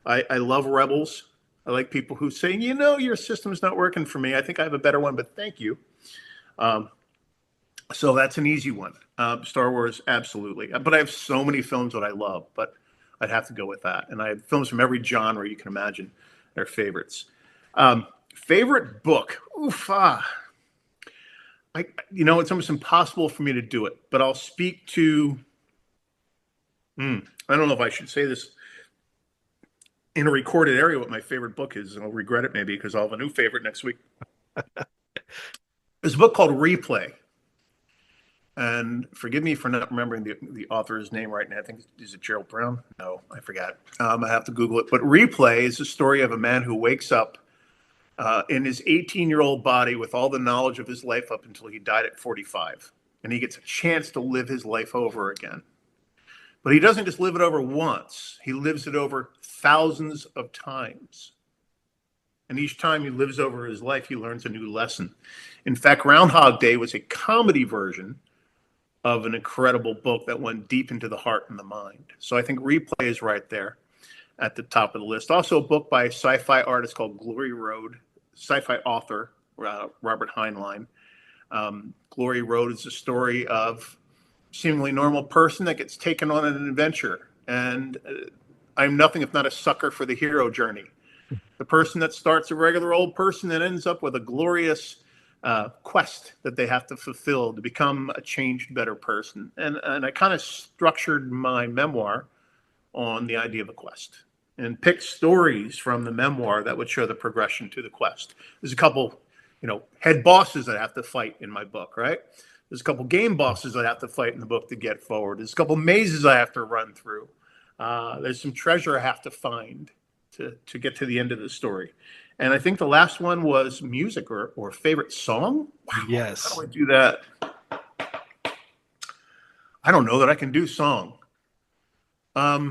I love rebels. I like people who say, your system's not working for me. I think I have a better one, but thank you. So that's an easy one. Star Wars, absolutely. But I have so many films that I love, but I'd have to go with that. And I have films from every genre you can imagine. They're favorites. Favorite book? It's almost impossible for me to do it, but I'll speak to, I don't know if I should say this in a recorded area what my favorite book is, and I'll regret it maybe because I'll have a new favorite next week. There's a book called Replay. And forgive me for not remembering the author's name right now. I think, is it Gerald Brown? No, I forgot. I have to Google it. But Replay is the story of a man who wakes up in his 18-year-old body with all the knowledge of his life up until he died at 45. And he gets a chance to live his life over again. But he doesn't just live it over once. He lives it over thousands of times. And each time he lives over his life, he learns a new lesson. In fact, Groundhog Day was a comedy version of an incredible book that went deep into the heart and the mind. So I think Replay is right there at the top of the list. Also a book by a sci-fi artist called Glory Road, sci-fi author Robert Heinlein. Glory Road is a story of seemingly normal person that gets taken on an adventure. And I'm nothing if not a sucker for the hero journey. The person that starts a regular old person and ends up with a glorious quest that they have to fulfill to become a changed, better person. And I kind of structured my memoir on the idea of a quest and picked stories from the memoir that would show the progression to the quest. There's a couple, head bosses that I have to fight in my book, right? There's a couple game bosses I have to fight in the book to get forward. There's a couple mazes I have to run through. There's some treasure I have to find to get to the end of the story. And I think the last one was music or favorite song. Wow, yes. How do I do that? I don't know that I can do song. I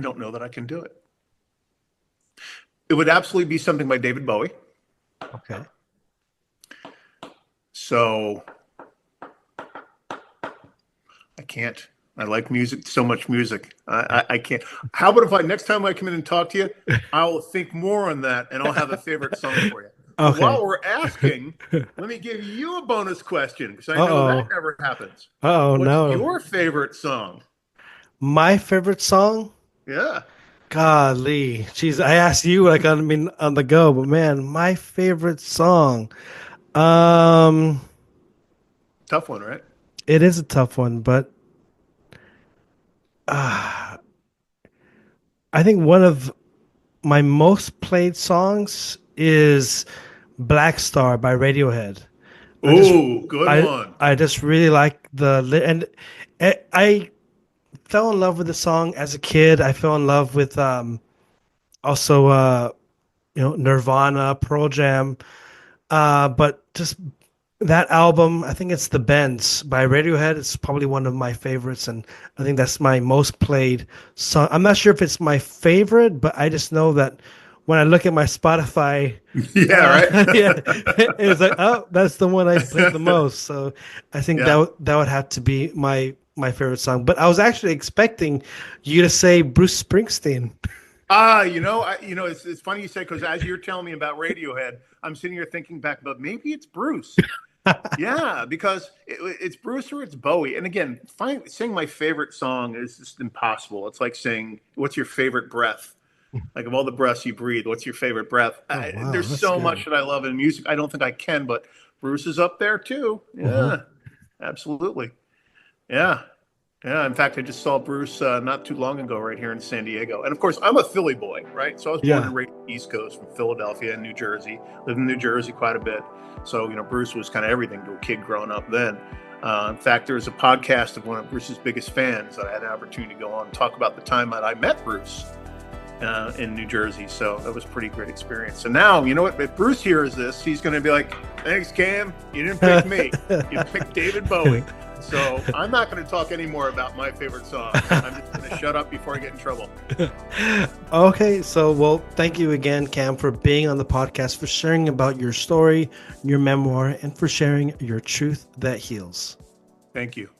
don't know that I can do it. It would absolutely be something by David Bowie. Okay. So I can't I like music, so much music. I can't. How about if next time I come in and talk to you, I'll think more on that and I'll have a favorite song for you. But Okay. while we're asking, let me give you a bonus question because I know that never happens. Oh What's no. your favorite song? My favorite song? Yeah. Golly. Jeez, I asked you like on the go, but man, my favorite song. Um Tough one, right? it is a tough one, but I think one of my most played songs is Black Star by Radiohead. I just Oh, good I one. I just really like and I fell in love with the song as a kid. I fell in love with also Nirvana, Pearl Jam, but just that album, I think it's The Bends by Radiohead. It's probably one of my favorites, and I think that's my most played song. I'm not sure if it's my favorite, but I just know that when I look at my Spotify, Yeah, yeah, right. it's like, oh, that's the one I played the most. So I think Yeah. that would have to be my favorite song. But I was actually expecting you to say Bruce Springsteen. It's funny you say because as you're telling me about Radiohead, I'm sitting here thinking back about maybe it's Bruce. Yeah, because it's Bruce or it's Bowie. And again, saying my favorite song is just impossible. It's like saying, "What's your favorite breath?" Like of all the breaths you breathe, what's your favorite breath? Oh wow, There's that's so good. much that I love in music. I don't think I can, but Bruce is up there too. Hmm. Yeah, absolutely. Yeah. Yeah, in fact, I just saw Bruce not too long ago right here in San Diego. And of course, I'm a Philly boy, right? So I was born Yeah. and raised on the East Coast from Philadelphia and New Jersey, lived in New Jersey quite a bit. So, Bruce was kind of everything to a kid growing up then. In fact, there's a podcast of one of Bruce's biggest fans that I had an opportunity to go on and talk about the time that I met Bruce in New Jersey. So that was a pretty great experience. So now, you know what? If Bruce hears this, he's going to be like, thanks, Cam. You didn't pick me. You picked David Bowie. So I'm not going to talk anymore about my favorite song. I'm just going to shut up before I get in trouble. Okay, so well, thank you again, Cam, for being on the podcast, for sharing about your story, your memoir, and for sharing your truth that heals. Thank you.